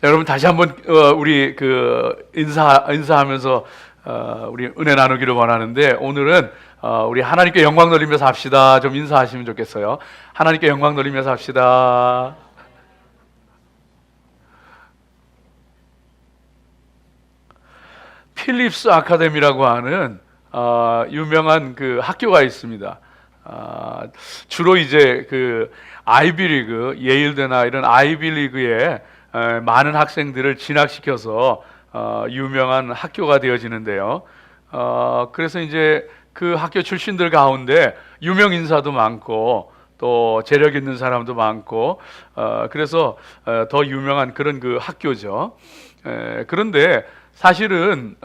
자, 여러분 다시 한번 우리 인사하면서 우리 은혜 나누기를 원하는데, 오늘은 우리 하나님께 영광 돌리면서 합시다. 좀 인사하시면 좋겠어요. 하나님께 영광 돌리면서 합시다. 필립스 아카데미라고 하는 유명한 그 학교가 있습니다. 주로 이제 그 아이비리그, 예일대나 이런 아이비리그에 많은 학생들을 진학시켜서 유명한 학교가 되어지는데요. 그래서 이제 그 학교 출신들 가운데 유명 인사도 많고 또 재력 있는 사람도 많고, 그래서 더 유명한 그런 그 학교죠. 그런데 사실은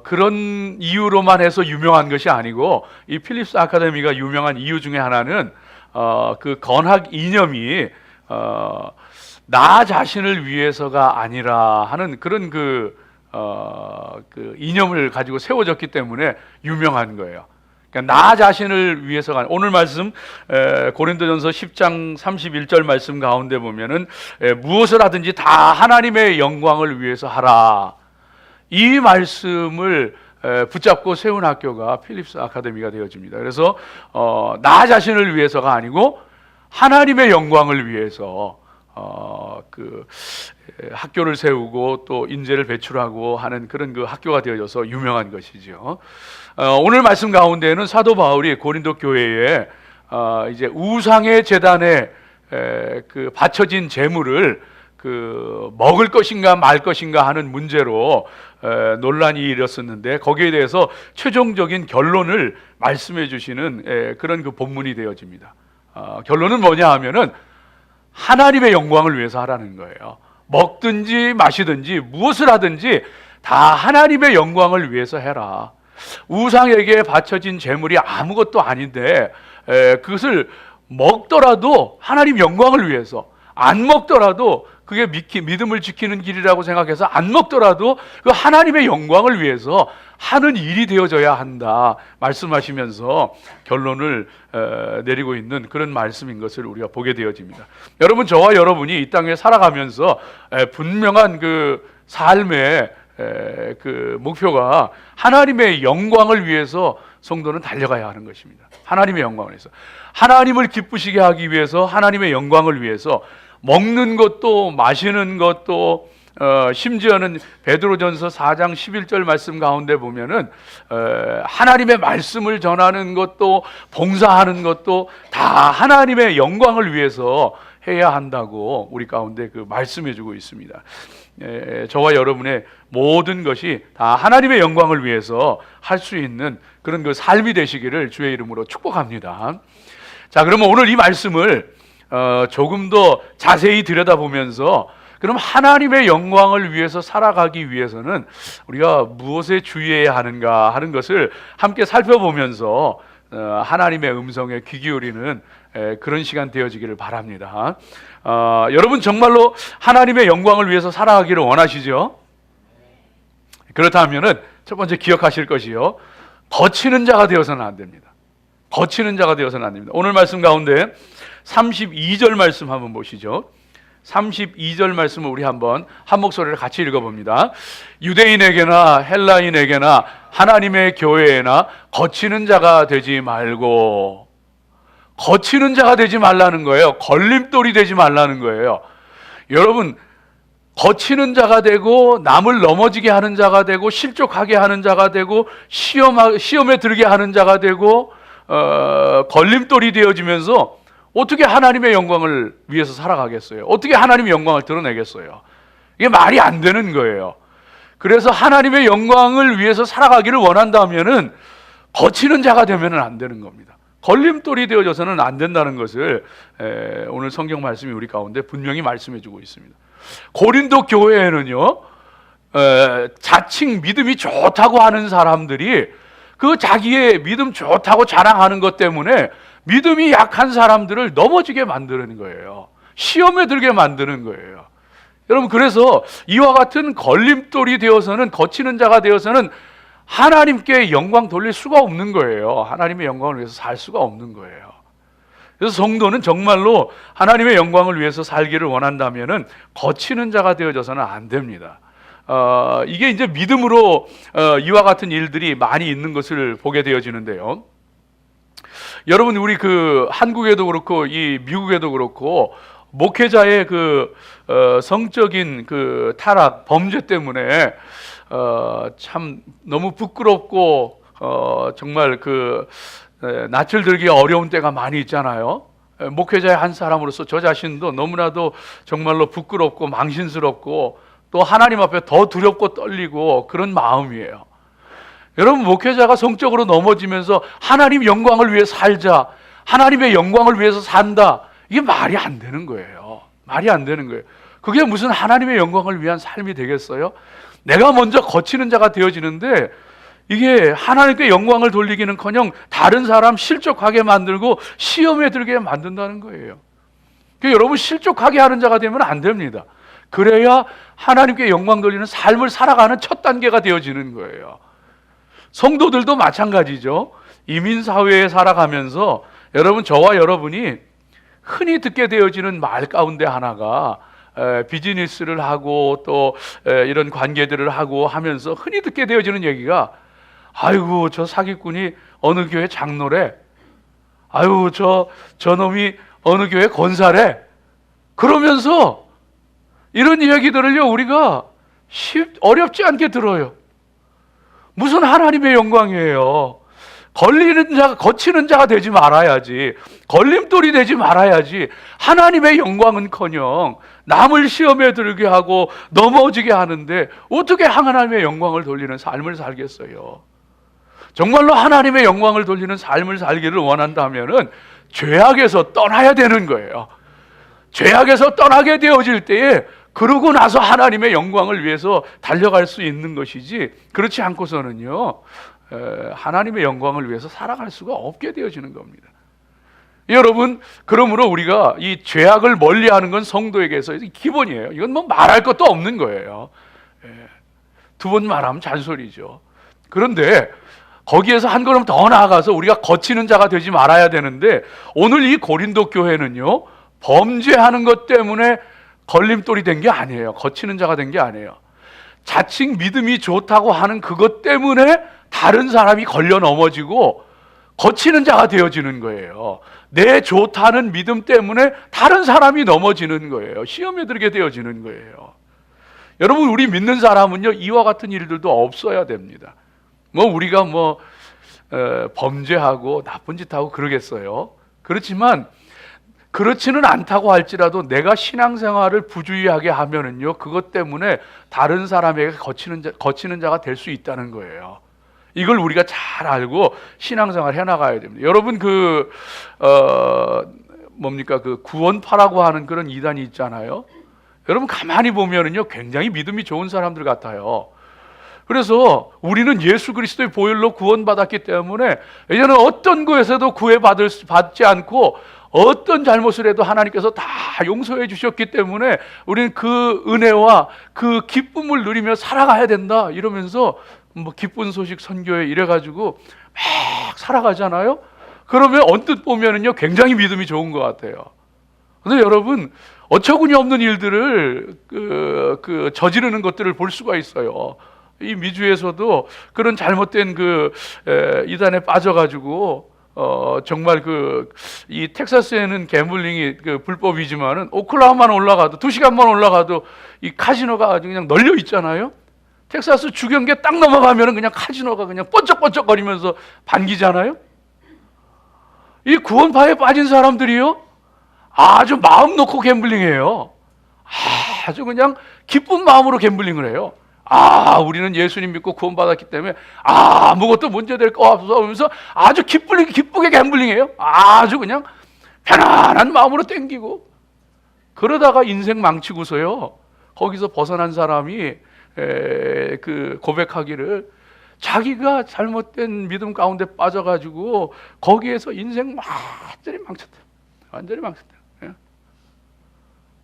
그런 이유로만 해서 유명한 것이 아니고, 이 필립스 아카데미가 유명한 이유 중에 하나는 그 건학 이념이 나 자신을 위해서가 아니라 하는 그런 그 이념을 가지고 세워졌기 때문에 유명한 거예요. 그러니까 나 자신을 위해서가 아니라, 오늘 말씀 고린도전서 10장 31절 말씀 가운데 보면은 무엇을 하든지 다 하나님의 영광을 위해서 하라, 이 말씀을 붙잡고 세운 학교가 필립스 아카데미가 되어집니다. 그래서 나 자신을 위해서가 아니고 하나님의 영광을 위해서 그 학교를 세우고 또 인재를 배출하고 하는 그런 그 학교가 되어져서 유명한 것이죠. 오늘 말씀 가운데는 사도 바울이 고린도 교회에 이제 우상의 제단에 그 바쳐진 제물을 그 먹을 것인가 말 것인가 하는 문제로 논란이 일었었는데, 거기에 대해서 최종적인 결론을 말씀해 주시는 그런 그 본문이 되어집니다. 결론은 뭐냐 하면은 하나님의 영광을 위해서 하라는 거예요. 먹든지 마시든지 무엇을 하든지 다 하나님의 영광을 위해서 해라. 우상에게 바쳐진 제물이 아무것도 아닌데 그것을 먹더라도 하나님 영광을 위해서, 안 먹더라도 그게 믿음을 지키는 길이라고 생각해서 안 먹더라도 그 하나님의 영광을 위해서 하는 일이 되어져야 한다 말씀하시면서 결론을 내리고 있는 그런 말씀인 것을 우리가 보게 되어집니다. 여러분, 저와 여러분이 이 땅에 살아가면서 분명한 그 삶의 그 목표가 하나님의 영광을 위해서 성도는 달려가야 하는 것입니다. 하나님의 영광을 위해서, 하나님을 기쁘시게 하기 위해서, 하나님의 영광을 위해서 먹는 것도 마시는 것도, 심지어는 베드로전서 4장 11절 말씀 가운데 보면은 하나님의 말씀을 전하는 것도 봉사하는 것도 다 하나님의 영광을 위해서 해야 한다고 우리 가운데 그 말씀해 주고 있습니다. 저와 여러분의 모든 것이 다 하나님의 영광을 위해서 할 수 있는 그런 그 삶이 되시기를 주의 이름으로 축복합니다. 자, 그러면 오늘 이 말씀을 조금 더 자세히 들여다보면서, 그럼 하나님의 영광을 위해서 살아가기 위해서는 우리가 무엇에 주의해야 하는가 하는 것을 함께 살펴보면서 하나님의 음성에 귀 기울이는 그런 시간 되어지기를 바랍니다. 여러분, 정말로 하나님의 영광을 위해서 살아가기를 원하시죠? 그렇다면은 첫 번째 기억하실 것이요, 거치는 자가 되어서는 안 됩니다. 거치는 자가 되어서는 안 됩니다. 오늘 말씀 가운데 32절 말씀 한번 보시죠. 32절 말씀을 우리 한번 한 목소리를 같이 읽어봅니다. 유대인에게나 헬라인에게나 하나님의 교회에나 거치는 자가 되지 말고, 거치는 자가 되지 말라는 거예요. 걸림돌이 되지 말라는 거예요. 여러분, 거치는 자가 되고 남을 넘어지게 하는 자가 되고 실족하게 하는 자가 되고 시험에 들게 하는 자가 되고 걸림돌이 되어지면서 어떻게 하나님의 영광을 위해서 살아가겠어요? 어떻게 하나님의 영광을 드러내겠어요? 이게 말이 안 되는 거예요. 그래서 하나님의 영광을 위해서 살아가기를 원한다면은 거치는 자가 되면은 안 되는 겁니다. 걸림돌이 되어져서는 안 된다는 것을 오늘 성경 말씀이 우리 가운데 분명히 말씀해 주고 있습니다. 고린도 교회에는요, 자칭 믿음이 좋다고 하는 사람들이 그 자기의 믿음 좋다고 자랑하는 것 때문에 믿음이 약한 사람들을 넘어지게 만드는 거예요. 시험에 들게 만드는 거예요. 여러분, 그래서 이와 같은 걸림돌이 되어서는, 거치는 자가 되어서는 하나님께 영광 돌릴 수가 없는 거예요. 하나님의 영광을 위해서 살 수가 없는 거예요. 그래서 성도는 정말로 하나님의 영광을 위해서 살기를 원한다면은 거치는 자가 되어져서는 안 됩니다. 이게 이제 믿음으로 이와 같은 일들이 많이 있는 것을 보게 되어지는데요. 여러분, 우리 그 한국에도 그렇고 이 미국에도 그렇고 목회자의 그 성적인 그 타락, 범죄 때문에 참 너무 부끄럽고 정말 그 낯을 들기 어려운 때가 많이 있잖아요. 목회자의 한 사람으로서 저 자신도 너무나도 정말로 부끄럽고 망신스럽고 또 하나님 앞에 더 두렵고 떨리고 그런 마음이에요. 여러분, 목회자가 성적으로 넘어지면서 하나님 영광을 위해 살자, 하나님의 영광을 위해서 산다, 이게 말이 안 되는 거예요. 말이 안 되는 거예요. 그게 무슨 하나님의 영광을 위한 삶이 되겠어요? 내가 먼저 거치는 자가 되어지는데 이게 하나님께 영광을 돌리기는커녕 다른 사람 실족하게 만들고 시험에 들게 만든다는 거예요. 그러니까 여러분, 실족하게 하는 자가 되면 안 됩니다. 그래야 하나님께 영광 돌리는 삶을 살아가는 첫 단계가 되어지는 거예요. 성도들도 마찬가지죠. 이민사회에 살아가면서 여러분, 저와 여러분이 흔히 듣게 되어지는 말 가운데 하나가 비즈니스를 하고 또 이런 관계들을 하고 하면서 흔히 듣게 되어지는 얘기가, 아이고 저 사기꾼이 어느 교회 장로래, 아유 저 놈이 어느 교회 권사래, 그러면서 이런 이야기들을요 우리가 어렵지 않게 들어요. 무슨 하나님의 영광이에요. 걸리는 자, 거치는 자가 되지 말아야지, 걸림돌이 되지 말아야지. 하나님의 영광은커녕 남을 시험에 들게 하고 넘어지게 하는데 어떻게 하나님의 영광을 돌리는 삶을 살겠어요? 정말로 하나님의 영광을 돌리는 삶을 살기를 원한다면은 죄악에서 떠나야 되는 거예요. 죄악에서 떠나게 되어질 때에 그러고 나서 하나님의 영광을 위해서 달려갈 수 있는 것이지, 그렇지 않고서는요 하나님의 영광을 위해서 살아갈 수가 없게 되어지는 겁니다. 여러분, 그러므로 우리가 이 죄악을 멀리하는 건 성도에게서 기본이에요. 이건 뭐 말할 것도 없는 거예요. 두 번 말하면 잔소리죠. 그런데 거기에서 한 걸음 더 나아가서 우리가 거치는 자가 되지 말아야 되는데, 오늘 이 고린도 교회는요 범죄하는 것 때문에 걸림돌이 된 게 아니에요. 거치는 자가 된 게 아니에요. 자칭 믿음이 좋다고 하는 그것 때문에 다른 사람이 걸려 넘어지고 거치는 자가 되어지는 거예요. 내 좋다는 믿음 때문에 다른 사람이 넘어지는 거예요. 시험에 들게 되어지는 거예요. 여러분, 우리 믿는 사람은요 이와 같은 일들도 없어야 됩니다. 뭐 우리가 뭐 범죄하고 나쁜 짓 하고 그러겠어요. 그렇지만 그렇지는 않다고 할지라도 내가 신앙생활을 부주의하게 하면은요 그것 때문에 다른 사람에게 거치는 자가 될 수 있다는 거예요. 이걸 우리가 잘 알고 신앙생활 해나가야 됩니다. 여러분, 뭡니까 그 구원파라고 하는 그런 이단이 있잖아요. 여러분 가만히 보면은요 굉장히 믿음이 좋은 사람들 같아요. 그래서 우리는 예수 그리스도의 보혈로 구원받았기 때문에 이제는 어떤 것에서도 구애받지 않고 어떤 잘못을 해도 하나님께서 다 용서해 주셨기 때문에 우리는 그 은혜와 그 기쁨을 누리며 살아가야 된다 이러면서 뭐 기쁜 소식 선교회 이래가지고 막 살아가잖아요. 그러면 언뜻 보면은요 굉장히 믿음이 좋은 것 같아요. 근데 여러분, 어처구니 없는 일들을 저지르는 것들을 볼 수가 있어요. 이 미주에서도 그런 잘못된 이단에 빠져가지고 정말 이 텍사스에는 갬블링이 불법이지만은 오클라호마만 올라가도 2시간만 올라가도 이 카지노가 아주 그냥 널려 있잖아요. 텍사스 주경계 딱 넘어가면은 그냥 카지노가 그냥 번쩍번쩍거리면서 반기잖아요. 이 구원파에 빠진 사람들이요 아주 마음 놓고 갬블링해요. 아주 그냥 기쁜 마음으로 갬블링을 해요. 우리는 예수님 믿고 구원받았기 때문에 아무것도 문제될 거 없어 하면서 아주 기쁘게 갬블링해요. 아주 그냥 편안한 마음으로 땡기고, 그러다가 인생 망치고서요 거기서 벗어난 사람이 고백하기를 자기가 잘못된 믿음 가운데 빠져가지고 거기에서 인생 완전히 망쳤다.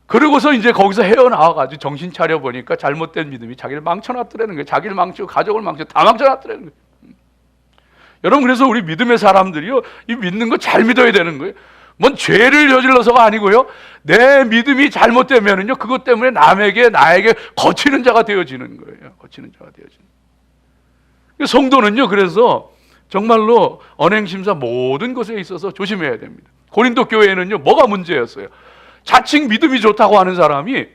그러고서 이제 거기서 헤어나와가지고 정신 차려보니까 잘못된 믿음이 자기를 망쳐놨더라는 거예요. 자기를 망치고 가족을 망치고 다 망쳐놨더라는 거예요. 여러분, 그래서 우리 믿음의 사람들이요 이 믿는 거 잘 믿어야 되는 거예요. 뭔 죄를 저질러서가 아니고요. 내 믿음이 잘못되면은요, 그것 때문에 나에게 거치는 자가 되어지는 거예요. 거치는 자가 되어지는. 성도는요, 그래서 정말로 언행심사 모든 것에 있어서 조심해야 됩니다. 고린도 교회에는요, 뭐가 문제였어요? 자칭 믿음이 좋다고 하는 사람이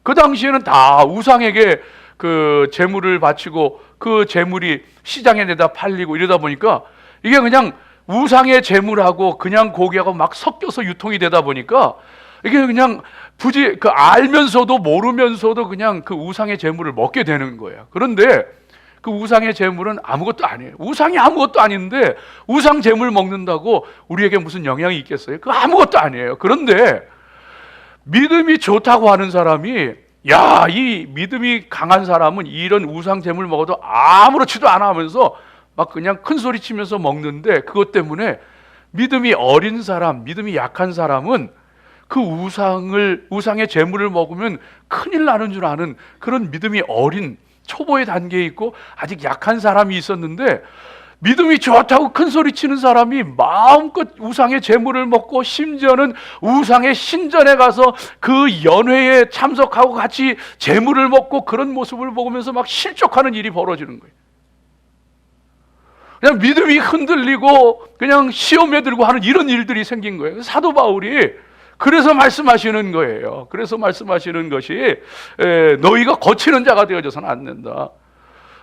그 당시에는 다 우상에게 그 재물을 바치고 그 재물이 시장에 내다 팔리고 이러다 보니까 이게 그냥 우상의 재물하고 그냥 고기하고 막 섞여서 유통이 되다 보니까 이게 그냥 굳이 그 알면서도 모르면서도 그냥 그 우상의 재물을 먹게 되는 거예요. 그런데 그 우상의 재물은 아무것도 아니에요. 우상이 아무것도 아닌데 우상 재물 먹는다고 우리에게 무슨 영향이 있겠어요? 그거 아무것도 아니에요. 그런데 믿음이 좋다고 하는 사람이, 야, 이 믿음이 강한 사람은 이런 우상 재물 먹어도 아무렇지도 않아 하면서 막 그냥 큰 소리 치면서 먹는데, 그것 때문에 믿음이 어린 사람, 믿음이 약한 사람은 그 우상의 재물을 먹으면 큰일 나는 줄 아는 그런 믿음이 어린 초보의 단계에 있고 아직 약한 사람이 있었는데, 믿음이 좋다고 큰 소리 치는 사람이 마음껏 우상의 재물을 먹고 심지어는 우상의 신전에 가서 그 연회에 참석하고 같이 재물을 먹고 그런 모습을 보면서 막 실족하는 일이 벌어지는 거예요. 그냥 믿음이 흔들리고 그냥 시험에 들고 하는 이런 일들이 생긴 거예요. 사도 바울이 그래서 말씀하시는 거예요. 그래서 말씀하시는 것이 너희가 거치는 자가 되어져서는 안 된다.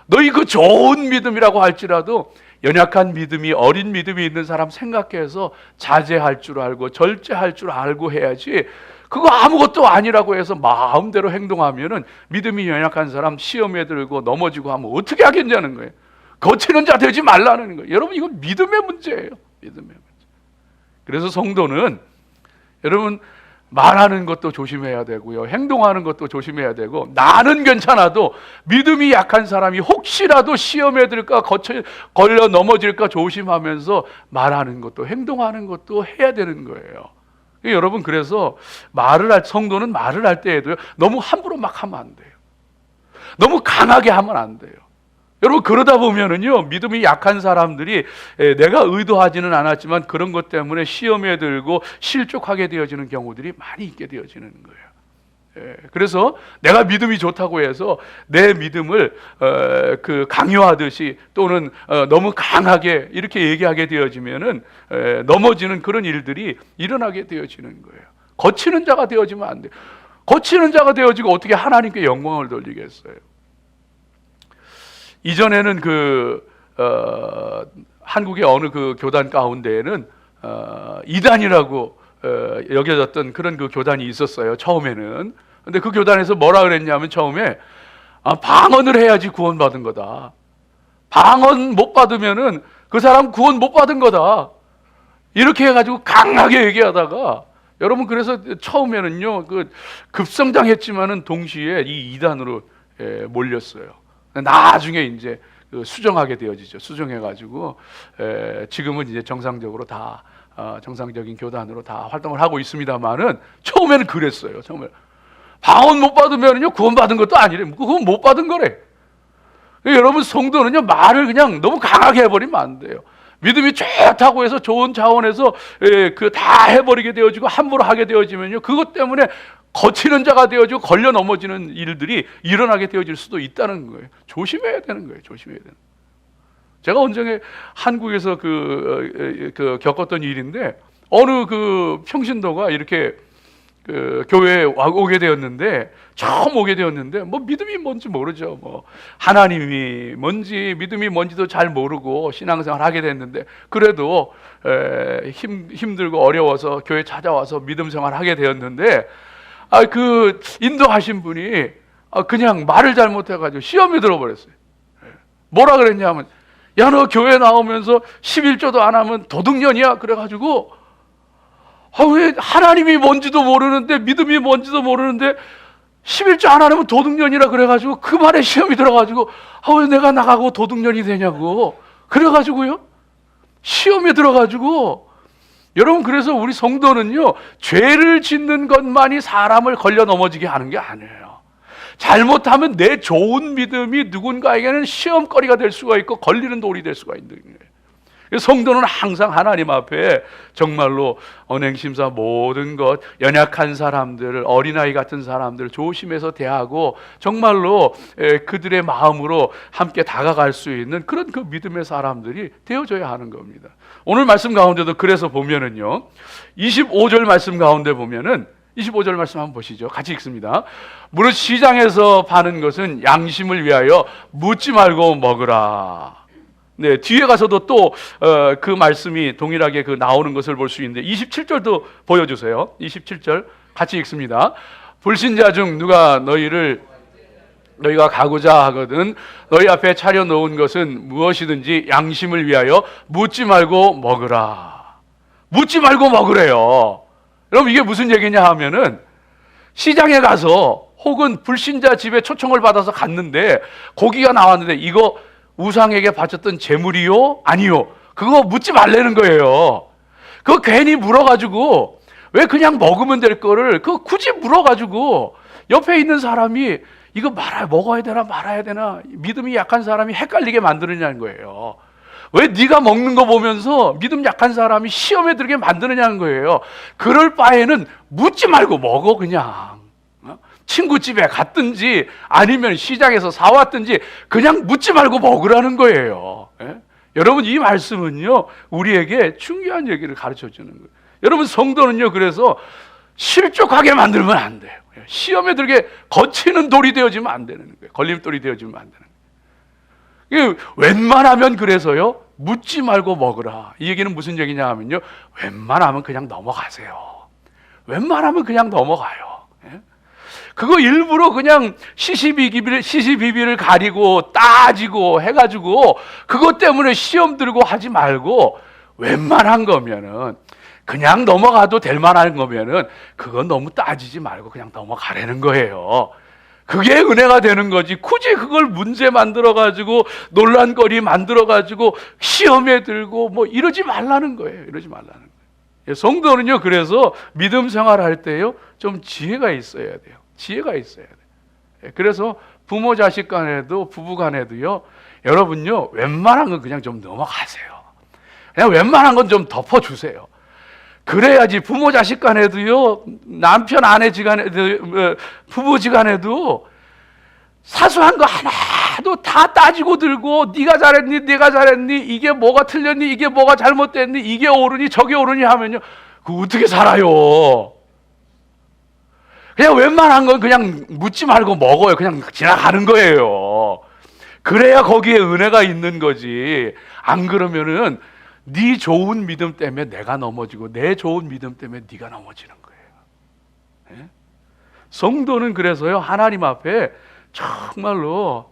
너희 그 좋은 믿음이라고 할지라도 연약한 믿음이, 어린 믿음이 있는 사람 생각해서 자제할 줄 알고 절제할 줄 알고 해야지, 그거 아무것도 아니라고 해서 마음대로 행동하면은 믿음이 연약한 사람 시험에 들고 넘어지고 하면 어떻게 하겠냐는 거예요. 거치는 자 되지 말라는 거예요. 여러분, 이건 믿음의 문제예요. 믿음의 문제. 그래서 성도는 여러분 말하는 것도 조심해야 되고요, 행동하는 것도 조심해야 되고, 나는 괜찮아도 믿음이 약한 사람이 혹시라도 시험에 들까 걸려 넘어질까 조심하면서 말하는 것도 행동하는 것도 해야 되는 거예요. 여러분, 그래서 성도는 말을 할 때에도요, 너무 함부로 막 하면 안 돼요. 너무 강하게 하면 안 돼요. 여러분, 그러다 보면은요, 믿음이 약한 사람들이 내가 의도하지는 않았지만 그런 것 때문에 시험에 들고 실족하게 되어지는 경우들이 많이 있게 되어지는 거예요. 그래서 내가 믿음이 좋다고 해서 내 믿음을 강요하듯이 또는 너무 강하게 이렇게 얘기하게 되어지면은 넘어지는 그런 일들이 일어나게 되어지는 거예요. 거치는 자가 되어지면 안 돼요. 거치는 자가 되어지고 어떻게 하나님께 영광을 돌리겠어요? 이전에는 한국의 어느 그 교단 가운데에는 이단이라고 여겨졌던 그런 그 교단이 있었어요, 처음에는. 근데 그 교단에서 뭐라 그랬냐면, 처음에 방언을 해야지 구원받은 거다. 방언 못 받으면은 그 사람 구원 못 받은 거다. 이렇게 해가지고 강하게 얘기하다가, 여러분, 그래서 처음에는요, 급성장했지만은 동시에 이 이단으로 몰렸어요. 나중에 이제 수정하게 되어지죠. 수정해가지고 지금은 이제 정상적으로 다 정상적인 교단으로 다 활동을 하고 있습니다만은, 처음에는 그랬어요. 처음에 방언 못 받으면요 구원 받은 것도 아니래. 그건 못 받은 거래. 여러분, 성도는요 말을 그냥 너무 강하게 해버리면 안 돼요. 믿음이 좋다고 해서 좋은 차원에서 다 해버리게 되어지고 함부로 하게 되어지면요, 그것 때문에 거치는 자가 되어지고 걸려 넘어지는 일들이 일어나게 되어질 수도 있다는 거예요. 조심해야 되는 거예요. 조심해야 되는. 제가 언제 한국에서 겪었던 일인데, 어느 평신도가 이렇게 교회에 오게 되었는데, 처음 오게 되었는데, 뭐 믿음이 뭔지 모르죠. 뭐 하나님이 뭔지 믿음이 뭔지도 잘 모르고 신앙생활 하게 됐는데, 그래도 힘들고 어려워서 교회 찾아와서 믿음 생활 하게 되었는데, 인도하신 분이 그냥 말을 잘못해가지고 시험에 들어버렸어요. 뭐라 그랬냐면, 야, 너 교회 나오면서 11조도 안 하면 도둑년이야. 그래가지고, 왜 하나님이 뭔지도 모르는데, 믿음이 뭔지도 모르는데 11조 안 하면 도둑년이라 그래가지고, 그 말에 시험이 들어가지고, 왜 내가 나가고 도둑년이 되냐고. 그래가지고요, 시험에 들어가지고. 여러분, 그래서 우리 성도는요, 죄를 짓는 것만이 사람을 걸려 넘어지게 하는 게 아니에요. 잘못하면 내 좋은 믿음이 누군가에게는 시험거리가 될 수가 있고 걸리는 돌이 될 수가 있는 거예요. 성도는 항상 하나님 앞에 정말로 언행심사 모든 것, 연약한 사람들, 어린아이 같은 사람들 조심해서 대하고 정말로 그들의 마음으로 함께 다가갈 수 있는 그런 그 믿음의 사람들이 되어줘야 하는 겁니다. 오늘 말씀 가운데도 그래서 보면은요, 25절 말씀 가운데 보면은 25절 말씀 한번 보시죠. 같이 읽습니다. 무릇 시장에서 파는 것은 양심을 위하여 묻지 말고 먹으라. 네, 뒤에 가서도 또 그 말씀이 동일하게 그 나오는 것을 볼 수 있는데 27절도 보여주세요. 27절 같이 읽습니다. 불신자 중 누가 너희가 가고자 하거든 너희 앞에 차려놓은 것은 무엇이든지 양심을 위하여 묻지 말고 먹으라. 묻지 말고 먹으래요. 여러분 이게 무슨 얘기냐 하면은 시장에 가서 혹은 불신자 집에 초청을 받아서 갔는데 고기가 나왔는데 이거 우상에게 바쳤던 제물이요? 아니요. 그거 묻지 말라는 거예요. 그거 괜히 물어가지고 왜 그냥 먹으면 될 거를 그거 굳이 물어가지고 옆에 있는 사람이 이거 먹어야 되나 말아야 되나 믿음이 약한 사람이 헷갈리게 만드느냐는 거예요. 왜 네가 먹는 거 보면서 믿음 약한 사람이 시험에 들게 만드느냐는 거예요. 그럴 바에는 묻지 말고 먹어 그냥. 친구집에 갔든지 아니면 시장에서 사왔든지 그냥 묻지 말고 먹으라는 거예요. 예? 여러분 이 말씀은요 우리에게 중요한 얘기를 가르쳐 주는 거예요. 여러분 성도는요 그래서 실족하게 만들면 안 돼요. 시험에 들게 거치는 돌이 되어지면 안 되는 거예요. 걸림돌이 되어지면 안 되는 거예요. 웬만하면 그래서요 묻지 말고 먹으라. 이 얘기는 무슨 얘기냐 하면요 웬만하면 그냥 넘어가세요. 웬만하면 그냥 넘어가요. 그거 일부러 그냥 시시비비를 가리고 따지고 해가지고 그것 때문에 시험 들고 하지 말고 웬만한 거면은 그냥 넘어가도 될 만한 거면은 그건 너무 따지지 말고 그냥 넘어가라는 거예요. 그게 은혜가 되는 거지. 굳이 그걸 문제 만들어가지고 논란거리 만들어가지고 시험에 들고 뭐 이러지 말라는 거예요. 이러지 말라는 거예요. 성도는요 그래서 믿음 생활할 때요 좀 지혜가 있어야 돼요. 지혜가 있어야 돼요. 그래서 부모 자식 간에도 부부 간에도요 여러분요 웬만한 건 그냥 좀 넘어가세요. 그냥 웬만한 건 좀 덮어주세요. 그래야지 부모 자식 간에도요 남편 아내 지간에도 부부 지간에도 사소한 거 하나도 다 따지고 들고 네가 잘했니 내가 잘했니 이게 뭐가 틀렸니 이게 뭐가 잘못됐니 이게 옳으니 저게 옳으니 하면요 그 어떻게 살아요? 그냥 웬만한 건 그냥 묻지 말고 먹어요. 그냥 지나가는 거예요. 그래야 거기에 은혜가 있는 거지. 안 그러면은 네 좋은 믿음 때문에 내가 넘어지고 내 좋은 믿음 때문에 네가 넘어지는 거예요. 네? 성도는 그래서요 하나님 앞에 정말로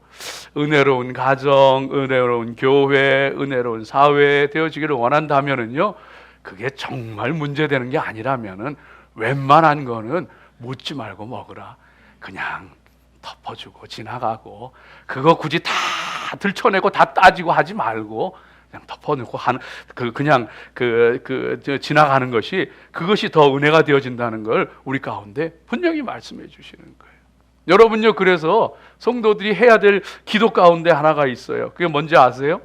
은혜로운 가정, 은혜로운 교회, 은혜로운 사회 되어지기를 원한다면은요 그게 정말 문제되는 게 아니라면은 웬만한 거는 묻지 말고 먹으라. 그냥 덮어주고 지나가고 그거 굳이 다 들춰내고 다 따지고 하지 말고 그냥 덮어놓고 하는 그냥 지나가는 것이 그것이 더 은혜가 되어진다는 걸 우리 가운데 분명히 말씀해 주시는 거예요. 여러분요 그래서 성도들이 해야 될 기도 가운데 하나가 있어요. 그게 뭔지 아세요?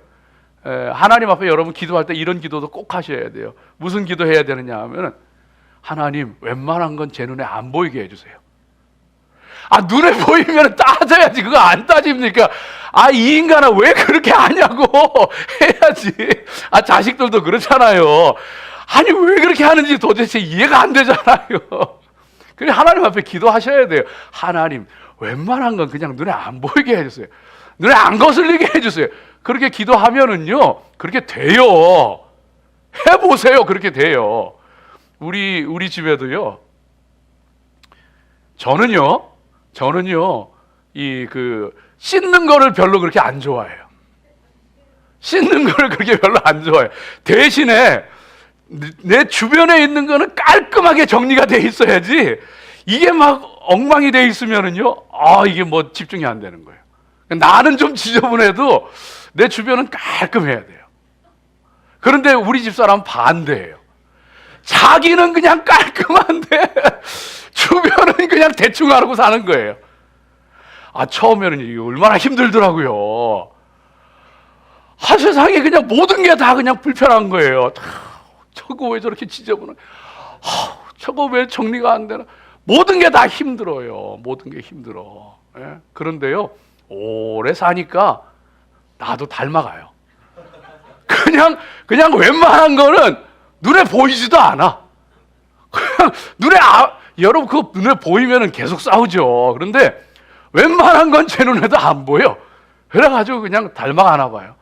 하나님 앞에 여러분 기도할 때 이런 기도도 꼭 하셔야 돼요. 무슨 기도 해야 되느냐 하면은 하나님 웬만한 건 제 눈에 안 보이게 해주세요. 눈에 보이면 따져야지. 그거 안 따집니까? 이 인간아 왜 그렇게 하냐고 해야지. 자식들도 그렇잖아요. 아니 왜 그렇게 하는지 도대체 이해가 안 되잖아요. 그래 하나님 앞에 기도하셔야 돼요. 하나님 웬만한 건 그냥 눈에 안 보이게 해주세요. 눈에 안 거슬리게 해주세요. 그렇게 기도하면은요 그렇게 돼요. 해보세요. 그렇게 돼요. 우리 집에도요. 저는요 씻는 거를 별로 그렇게 안 좋아해요. 씻는 거를 그렇게 별로 안 좋아해요. 대신에 내 주변에 있는 거는 깔끔하게 정리가 돼 있어야지 이게 막 엉망이 돼 있으면은요 이게 뭐 집중이 안 되는 거예요. 나는 좀 지저분해도 내 주변은 깔끔해야 돼요. 그런데 우리 집사람은 반대예요. 자기는 그냥 깔끔한데 주변은 그냥 대충 하고 사는 거예요. 처음에는 이게 얼마나 힘들더라고요. 세상에 그냥 모든 게 다 그냥 불편한 거예요. 저거 왜 저렇게 지저분해? 저거 왜 정리가 안 되나? 모든 게 다 힘들어요. 모든 게 힘들어. 예? 그런데요, 오래 사니까 나도 닮아가요. 그냥 웬만한 거는 눈에 보이지도 않아. 그냥 여러분 그거 눈에 보이면은 계속 싸우죠. 그런데 웬만한 건 제 눈에도 안 보여. 그래가지고 그냥 닮아가나 봐요.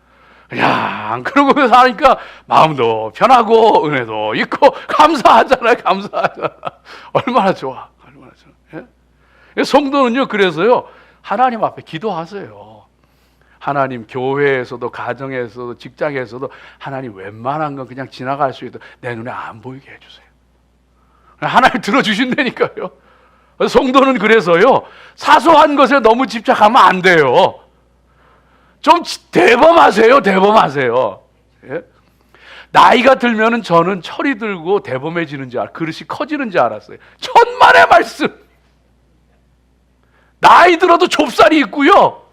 그냥 그러고 사니까 마음도 편하고 은혜도 있고 감사하잖아요. 감사하잖아. 얼마나 좋아. 얼마나 좋아. 예? 성도는요, 그래서요, 하나님 앞에 기도하세요. 하나님, 교회에서도 가정에서도 직장에서도 하나님 웬만한 건 그냥 지나갈 수 있도록 내 눈에 안 보이게 해주세요. 하나님 들어주신다니까요. 성도는 그래서요, 사소한 것에 너무 집착하면 안 돼요. 좀 대범하세요. 대범하세요. 예? 나이가 들면은 저는 철이 들고 대범해지는 줄 그릇이 커지는 줄 알았어요. 천만의 말씀. 나이 들어도 좁쌀이 있고요.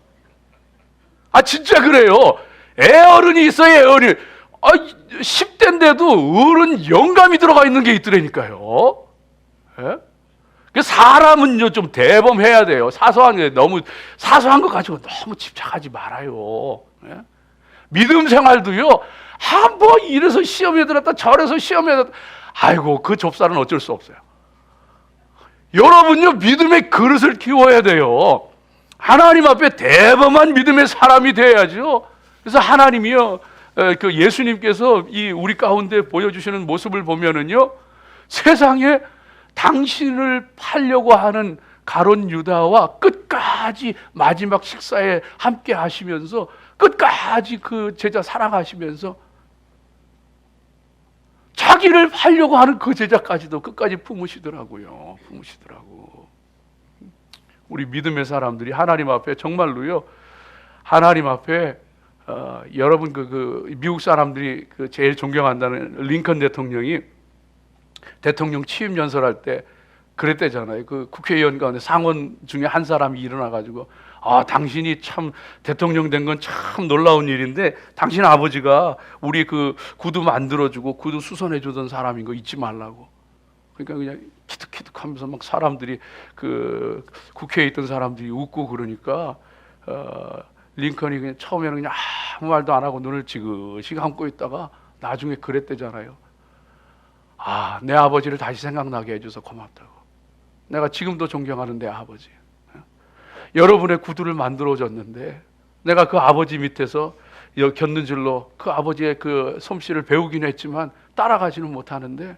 진짜 그래요. 애어른이 있어요. 애어른. 10대인데도 어른 영감이 들어가 있는 게 있더라니까요. 예? 사람은요, 좀 대범해야 돼요. 너무 사소한 거 가지고 너무 집착하지 말아요. 예? 믿음 생활도요, 뭐 이래서 시험에 들었다 저래서 시험에 들었다, 아이고 그 좁쌀은 어쩔 수 없어요. 여러분요, 믿음의 그릇을 키워야 돼요. 하나님 앞에 대범한 믿음의 사람이 돼야죠. 그래서 하나님이요, 그 예수님께서 이 우리 가운데 보여주시는 모습을 보면은요, 세상에 당신을 팔려고 하는 가룟 유다와 끝까지 마지막 식사에 함께 하시면서 끝까지 그 제자 사랑하시면서 자기를 팔려고 하는 그 제자까지도 끝까지 품으시더라고요. 품으시더라고. 우리 믿음의 사람들이 하나님 앞에 정말로요, 하나님 앞에 여러분 그 미국 사람들이 그 제일 존경한다는 링컨 대통령이 대통령 취임 연설할 때 그랬대잖아요. 그 국회의원 가운데 상원 중에 한 사람이 일어나 가지고, 당신이 참 대통령 된 건 참 놀라운 일인데 당신 아버지가 우리 그 구두 만들어주고 구두 수선해주던 사람인 거 잊지 말라고. 그러니까 그냥 키득키득하면서 막 사람들이 그 국회에 있던 사람들이 웃고 그러니까 링컨이 그냥 처음에는 그냥 아무 말도 안 하고 눈을 지그시 감고 있다가 나중에 그랬대잖아요. 내 아버지를 다시 생각나게 해줘서 고맙다고. 내가 지금도 존경하는 내 아버지. 여러분의 구두를 만들어줬는데 내가 그 아버지 밑에서 곁눈질로 그 아버지의 그 솜씨를 배우긴 했지만 따라가지는 못하는데,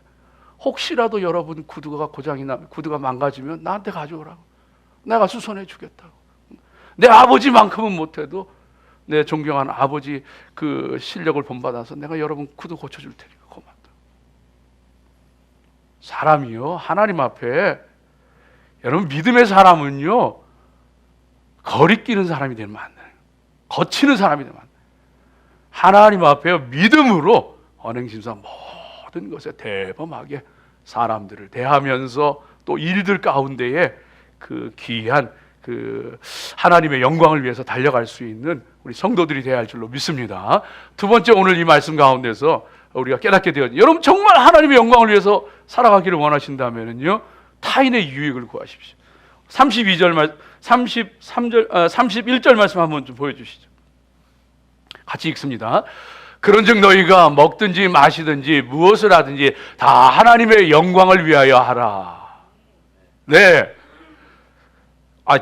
혹시라도 여러분 구두가 고장이 나면, 구두가 망가지면 나한테 가져오라고. 내가 수선해 주겠다고. 내 아버지만큼은 못해도 내 존경하는 아버지 그 실력을 본받아서 내가 여러분 구두 고쳐줄 테니까 고맙다. 사람이요, 하나님 앞에, 여러분 믿음의 사람은요, 거리끼는 사람이 되면 안 돼요. 거치는 사람이 되면 안 돼요. 하나님 앞에 믿음으로 언행심사 모든 것에 대범하게 사람들을 대하면서 또 일들 가운데에 그 귀한 그 하나님의 영광을 위해서 달려갈 수 있는 우리 성도들이 되어야 할 줄로 믿습니다. 두 번째, 오늘 이 말씀 가운데서 우리가 깨닫게 되었죠. 여러분 정말 하나님의 영광을 위해서 살아가기를 원하신다면요, 타인의 유익을 구하십시오. 31절 말씀 한번 좀 보여주시죠. 같이 읽습니다. 그런즉 너희가 먹든지 마시든지 무엇을 하든지 다 하나님의 영광을 위하여 하라. 네.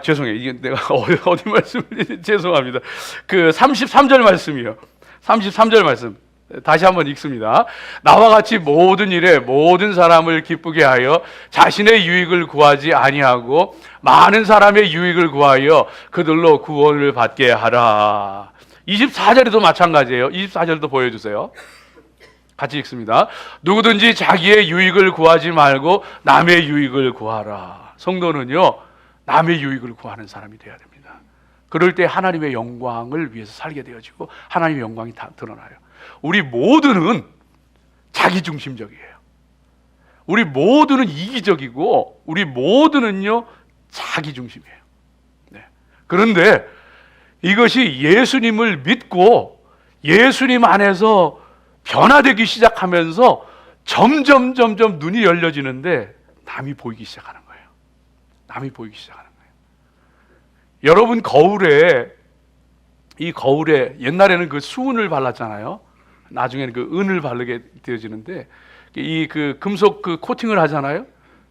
죄송해요. 이게 내가 어디 말씀을 죄송합니다. 그 33절 말씀이요. 33절 말씀. 다시 한번 읽습니다. 나와 같이 모든 일에 모든 사람을 기쁘게 하여 자신의 유익을 구하지 아니하고 많은 사람의 유익을 구하여 그들로 구원을 받게 하라. 24절에도 마찬가지예요. 24절도 보여주세요. 같이 읽습니다. 누구든지 자기의 유익을 구하지 말고 남의 유익을 구하라. 성도는요, 남의 유익을 구하는 사람이 되어야 됩니다. 그럴 때 하나님의 영광을 위해서 살게 되어지고 하나님의 영광이 다 드러나요. 우리 모두는 자기중심적이에요. 우리 모두는 이기적이고 우리 모두는요, 자기중심이에요. 네. 그런데 이것이 예수님을 믿고 예수님 안에서 변화되기 시작하면서 점점 눈이 열려지는데 남이 보이기 시작하는 거예요. 남이 보이기 시작하는 거예요. 여러분, 이 거울에 옛날에는 그 수은을 발랐잖아요. 나중에는 그 은을 바르게 되어지는데, 이 그 금속 그 코팅을 하잖아요.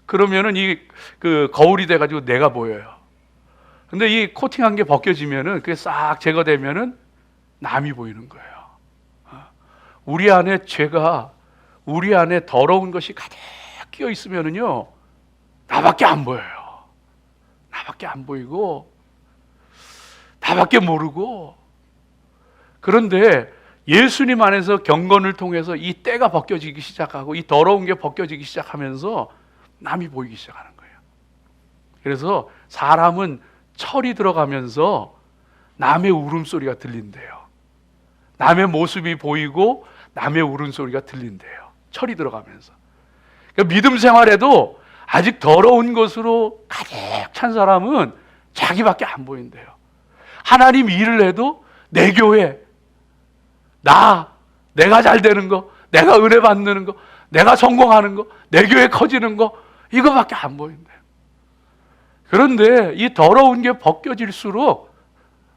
그러면은 이 그 거울이 돼가지고 내가 보여요. 근데 이 코팅한 게 벗겨지면은, 그게 싹 제거되면은 남이 보이는 거예요. 우리 안에 죄가, 우리 안에 더러운 것이 가득 끼어 있으면은요, 나밖에 안 보여요. 나밖에 안 보이고, 나밖에 모르고. 그런데 예수님 안에서 경건을 통해서 이 때가 벗겨지기 시작하고, 이 더러운 게 벗겨지기 시작하면서 남이 보이기 시작하는 거예요. 그래서 사람은 철이 들어가면서 남의 울음소리가 들린대요. 남의 모습이 보이고 남의 울음소리가 들린대요. 철이 들어가면서. 그러니까 믿음 생활에도 아직 더러운 것으로 가득 찬 사람은 자기밖에 안 보인대요. 하나님 일을 해도 내 교회, 내가 잘 되는 거, 내가 은혜 받는 거, 내가 성공하는 거, 내 교회 커지는 거, 이거밖에 안 보인대요. 그런데 이 더러운 게 벗겨질수록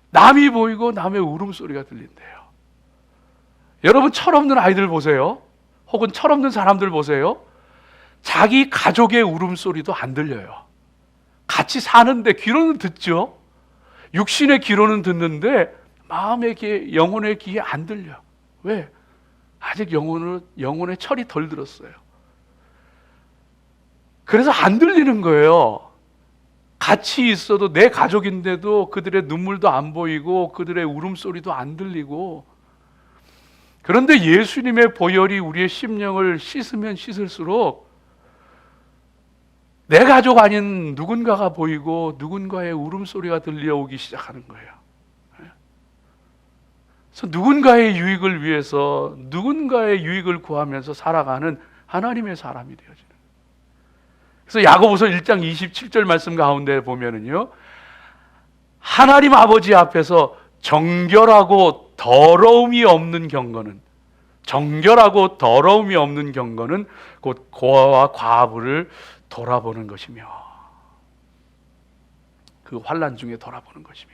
남이 보이고 남의 울음소리가 들린대요. 여러분, 철없는 아이들 보세요. 혹은 철없는 사람들 보세요. 자기 가족의 울음소리도 안 들려요. 같이 사는데 귀로는 듣죠. 육신의 귀로는 듣는데 마음의 귀에, 영혼의 귀에 안 들려. 왜? 아직 영혼의 철이 덜 들었어요. 그래서 안 들리는 거예요. 같이 있어도, 내 가족인데도 그들의 눈물도 안 보이고 그들의 울음소리도 안 들리고. 그런데 예수님의 보혈이 우리의 심령을 씻으면 씻을수록 내 가족 아닌 누군가가 보이고 누군가의 울음소리가 들려오기 시작하는 거예요. 그래서 누군가의 유익을 위해서, 누군가의 유익을 구하면서 살아가는 하나님의 사람이 되어지는 거예요. 그래서 야고보서 1장 27절 말씀 가운데 보면은요, 하나님 아버지 앞에서 정결하고 더러움이 없는 경건은, 정결하고 더러움이 없는 경건은 곧 고아와 과부를 돌아보는 것이며, 그 환난 중에 돌아보는 것이며,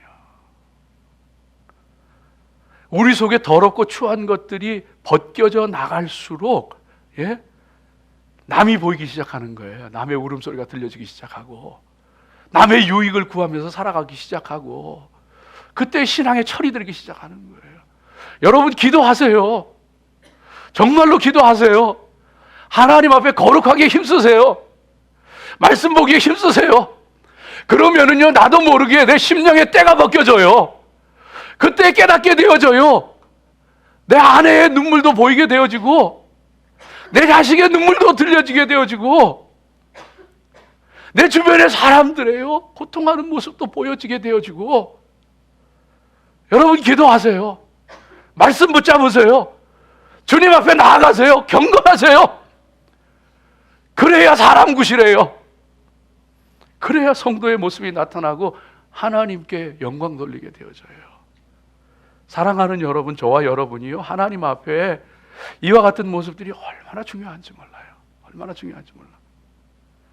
우리 속에 더럽고 추한 것들이 벗겨져 나갈수록, 남이 보이기 시작하는 거예요. 남의 울음소리가 들려지기 시작하고, 남의 유익을 구하면서 살아가기 시작하고, 그때 신앙의 철이 들기 시작하는 거예요. 여러분, 기도하세요. 정말로 기도하세요. 하나님 앞에 거룩하게 힘쓰세요. 말씀 보기에 힘쓰세요. 그러면은요, 나도 모르게 내 심령의 때가 벗겨져요. 그때 깨닫게 되어져요. 내 아내의 눈물도 보이게 되어지고, 내 자식의 눈물도 들려지게 되어지고, 내 주변의 사람들의요, 고통하는 모습도 보여지게 되어지고. 여러분, 기도하세요. 말씀 붙잡으세요. 주님 앞에 나아가세요. 경건하세요. 그래야 사람 구실해요. 그래야 성도의 모습이 나타나고 하나님께 영광 돌리게 되어져요. 사랑하는 여러분, 저와 여러분이요, 하나님 앞에 이와 같은 모습들이 얼마나 중요한지 몰라요. 얼마나 중요한지 몰라요.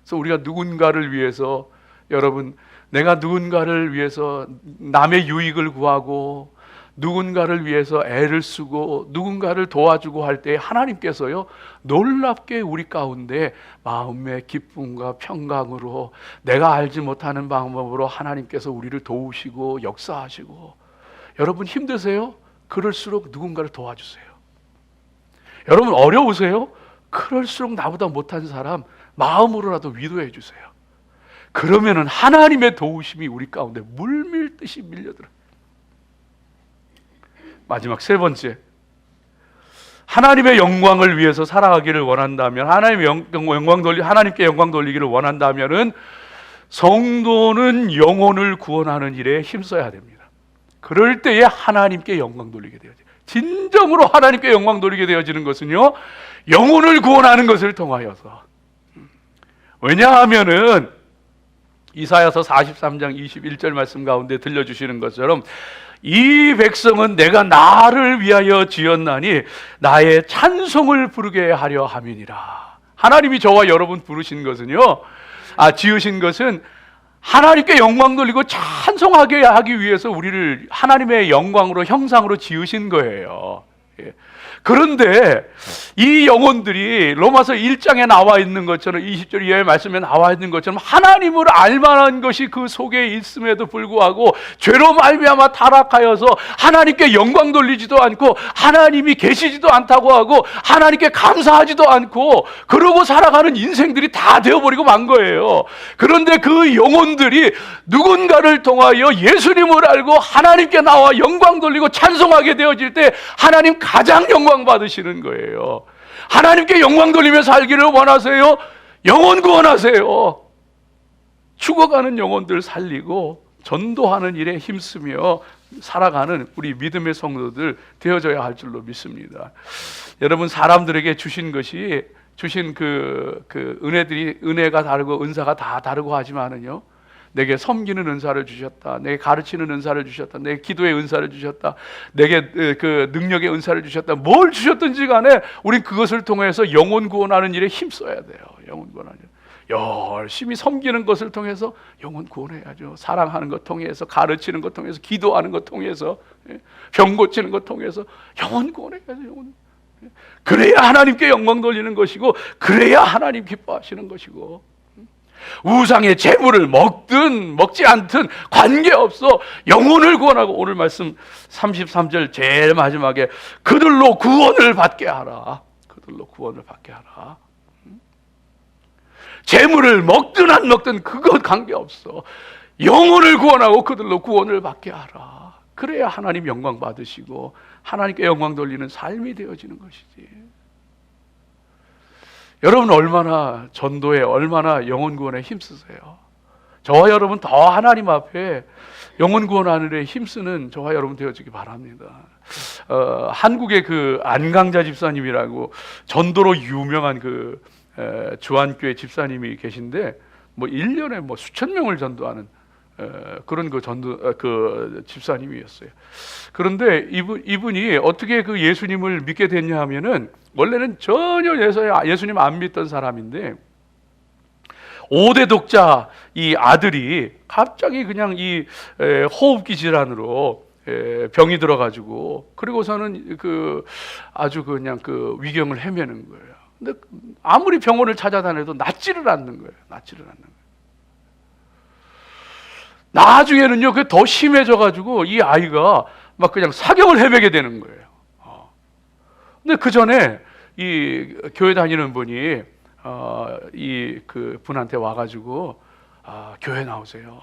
그래서 우리가 누군가를 위해서, 여러분, 내가 누군가를 위해서 남의 유익을 구하고, 누군가를 위해서 애를 쓰고, 누군가를 도와주고 할 때 하나님께서요, 놀랍게 우리 가운데 마음의 기쁨과 평강으로, 내가 알지 못하는 방법으로 하나님께서 우리를 도우시고 역사하시고. 여러분, 힘드세요? 그럴수록 누군가를 도와주세요. 여러분, 어려우세요? 그럴수록 나보다 못한 사람 마음으로라도 위로해 주세요. 그러면은 하나님의 도우심이 우리 가운데 물밀듯이 밀려들어요. 마지막 세 번째, 하나님의 영광을 위해서 살아가기를 원한다면, 하나님께 영광 돌리기를 원한다면은 성도는 영혼을 구원하는 일에 힘써야 됩니다. 그럴 때에 하나님께 영광 돌리게 되어져요. 진정으로 하나님께 영광 돌리게 되어지는 것은요, 영혼을 구원하는 것을 통하여서. 왜냐하면은 이사야서 43장 21절 말씀 가운데 들려주시는 것처럼 이 백성은 내가 나를 위하여 지었나니 나의 찬송을 부르게 하려 함이니라. 하나님이 저와 여러분 부르신 것은요, 지으신 것은 하나님께 영광 돌리고 찬송하게 하기 위해서 우리를 하나님의 영광으로, 형상으로 지으신 거예요. 그런데 이 영혼들이 로마서 1장에 나와 있는 것처럼, 20절 이하의 말씀에 나와 있는 것처럼 하나님을 알만한 것이 그 속에 있음에도 불구하고 죄로 말미암아 타락하여서 하나님께 영광 돌리지도 않고 하나님이 계시지도 않다고 하고 하나님께 감사하지도 않고 그러고 살아가는 인생들이 다 되어버리고 만 거예요. 그런데 그 영혼들이 누군가를 통하여 예수님을 알고 하나님께 나와 영광 돌리고 찬송하게 되어질 때 하나님 가장 영광 받으시는 거예요. 하나님께 영광 돌리며 살기를 원하세요? 영혼 구원하세요. 죽어가는 영혼들 살리고 전도하는 일에 힘쓰며 살아가는 우리 믿음의 성도들 되어져야 할 줄로 믿습니다. 여러분, 사람들에게 주신 것이, 주신 그 은혜들이, 은혜가 다르고 은사가 다 다르고 하지만은요, 내게 섬기는 은사를 주셨다, 내게 가르치는 은사를 주셨다, 내게 기도의 은사를 주셨다, 내게 그 능력의 은사를 주셨다, 뭘 주셨든지 간에 우린 그것을 통해서 영혼 구원하는 일에 힘써야 돼요. 영혼 구원하는 일. 열심히 섬기는 것을 통해서 영혼 구원해야죠. 사랑하는 것 통해서, 가르치는 것 통해서, 기도하는 것 통해서, 병 고치는 것 통해서 영혼 구원해야죠. 영혼. 그래야 하나님께 영광 돌리는 것이고, 그래야 하나님 기뻐하시는 것이고, 우상의 재물을 먹든 먹지 않든 관계없어 영혼을 구원하고, 오늘 말씀 33절 제일 마지막에 그들로 구원을 받게 하라. 그들로 구원을 받게 하라. 재물을 먹든 안 먹든 그것 관계없어 영혼을 구원하고 그들로 구원을 받게 하라. 그래야 하나님 영광 받으시고 하나님께 영광 돌리는 삶이 되어지는 것이지. 여러분, 얼마나 전도에, 얼마나 영혼 구원에 힘쓰세요? 저와 여러분 더 하나님 앞에 영혼 구원하는 데 힘쓰는 저와 여러분 되어지기 바랍니다. 한국의 그 안강자 집사님이라고 전도로 유명한 그 주안교회 집사님이 계신데, 뭐 1년에 뭐 수천 명을 전도하는 그런 그 집사님이었어요. 그런데 이분이 어떻게 그 예수님을 믿게 됐냐 하면은, 원래는 전혀 예수님 안 믿던 사람인데 5대 독자 이 아들이 갑자기 그냥 이 호흡기 질환으로 병이 들어가지고, 그리고서는 그 아주 그냥 그 위경을 헤매는 거예요. 근데 아무리 병원을 찾아다녀도 낫지를 않는 거예요. 낫지를 않는 거예요. 나중에는요, 그게 더 심해져가지고 이 아이가 막 그냥 사경을 헤매게 되는 거예요. 근데 그 전에 이 교회 다니는 분이 이 그 분한테 와가지고, 교회 나오세요.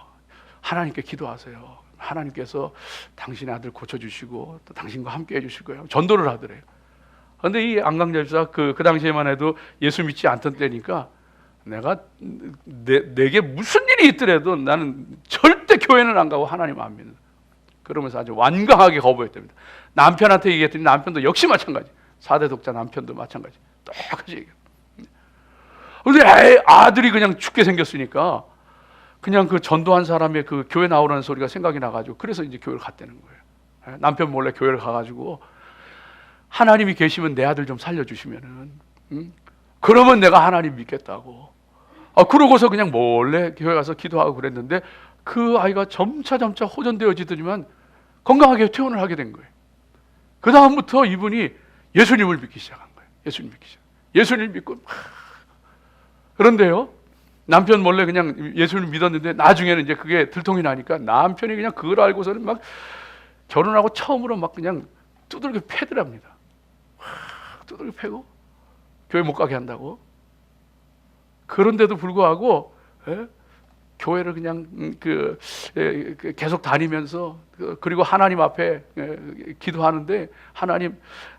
하나님께 기도하세요. 하나님께서 당신의 아들 고쳐주시고 또 당신과 함께 해주실 거예요. 전도를 하더래요. 그런데 이 안강자 집사 그 당시에만 해도 예수 믿지 않던 때니까, 내가 내게 무슨 일이 있더라도 나는 절대 교회는 안 가고 하나님 안 믿는, 그러면서 아주 완강하게 거부했답니다. 남편한테 얘기했더니 남편도 역시 마찬가지. 4대 독자 남편도 마찬가지. 똑같이 얘기해요. 그런데 아들이 그냥 죽게 생겼으니까 그냥 그 전도한 사람의 그 교회 나오라는 소리가 생각이 나가지고, 그래서 이제 교회를 갔다는 거예요. 남편 몰래 교회를 가가지고, 하나님이 계시면 내 아들 좀 살려주시면은, 그러면 내가 하나님 믿겠다고. 그러고서 그냥 몰래 교회 가서 기도하고 그랬는데, 그 아이가 점차 호전되어지더니만 건강하게 퇴원을 하게 된 거예요. 그 다음부터 이분이 예수님을 믿기 시작한 거예요. 예수님 믿고. 그런데요, 남편 몰래 그냥 예수를 믿었는데 나중에는 이제 그게 들통이 나니까 남편이 그냥 그걸 알고서는 막 결혼하고 처음으로 막 그냥 두들겨 패더랍니다. 두들겨 패고 교회 못 가게 한다고. 그런데도 불구하고 교회를 그냥 계속 다니면서, 그리고 하나님 앞에 기도하는데,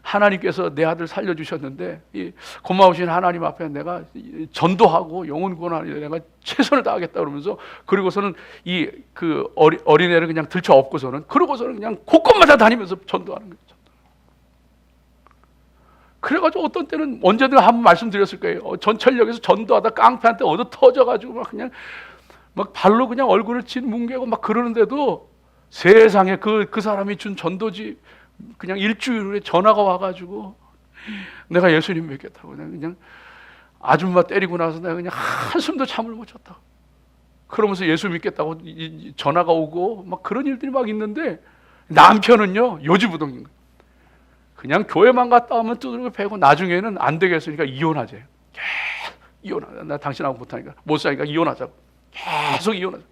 하나님께서 내 아들 살려주셨는데, 이 고마우신 하나님 앞에 내가 전도하고 영혼 구원하는 일에 내가 최선을 다하겠다 그러면서, 그리고서는 이 그 어린애를 그냥 들쳐 업고서는, 그러고서는 그냥 곳곳마다 다니면서 전도하는 거예요. 그래가지고 어떤 때는 언제든 한번 말씀드렸을 거예요. 전철역에서 전도하다 깡패한테 얻어 터져가지고 막 그냥 막 발로 그냥 얼굴을 짓뭉개고 막 그러는데도 세상에 그 사람이 준 전도지 그냥 일주일 후에 전화가 와가지고 내가 예수님 믿겠다고 그냥 아줌마 때리고 나서 내가 그냥 한숨도 잠을 못 잤다. 그러면서 예수 믿겠다고 전화가 오고 막 그런 일들이 막 있는데 남편은요 요지부동인 거예요. 그냥 교회만 갔다 오면 두드리고 패고 나중에는 안 되겠으니까 이혼하재. 이혼하자. 나 당신하고 못하니까 못 사니까 이혼하자고. 계속 이혼하자.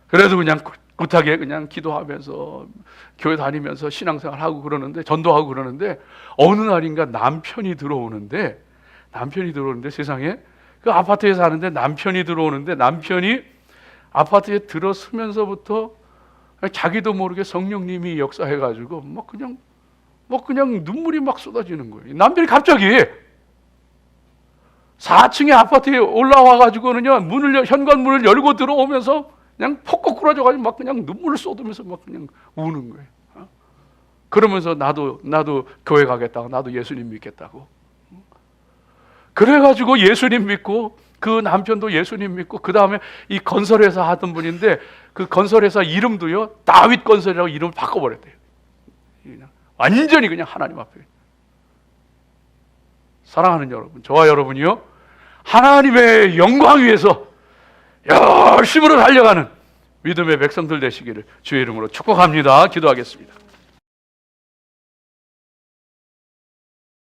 그래도 그냥 꿋하게 그냥 기도하면서 교회 다니면서 신앙생활하고 그러는데 전도하고 그러는데 어느 날인가 남편이 들어오는데 세상에 그 아파트에 사는데 남편이 들어오는데 남편이 아파트에 들어서면서부터 자기도 모르게 성령님이 역사해가지고 막 그냥 눈물이 막 쏟아지는 거예요. 남편이 갑자기 4층의 아파트에 올라와가지고는요 현관문을 열고 들어오면서 그냥 폭곡 굴어져가지고 막 그냥 눈물을 쏟으면서 막 그냥 우는 거예요. 그러면서 나도 교회 가겠다고, 나도 예수님 믿겠다고. 그래가지고 예수님 믿고 그 남편도 예수님 믿고 그 다음에 이 건설회사 하던 분인데 그 건설회사 이름도요 다윗 건설이라고 이름을 바꿔버렸대요. 완전히 그냥 하나님 앞에. 사랑하는 여러분, 저와 여러분이요 하나님의 영광 위해서 열심으로 달려가는 믿음의 백성들 되시기를 주의 이름으로 축복합니다. 기도하겠습니다.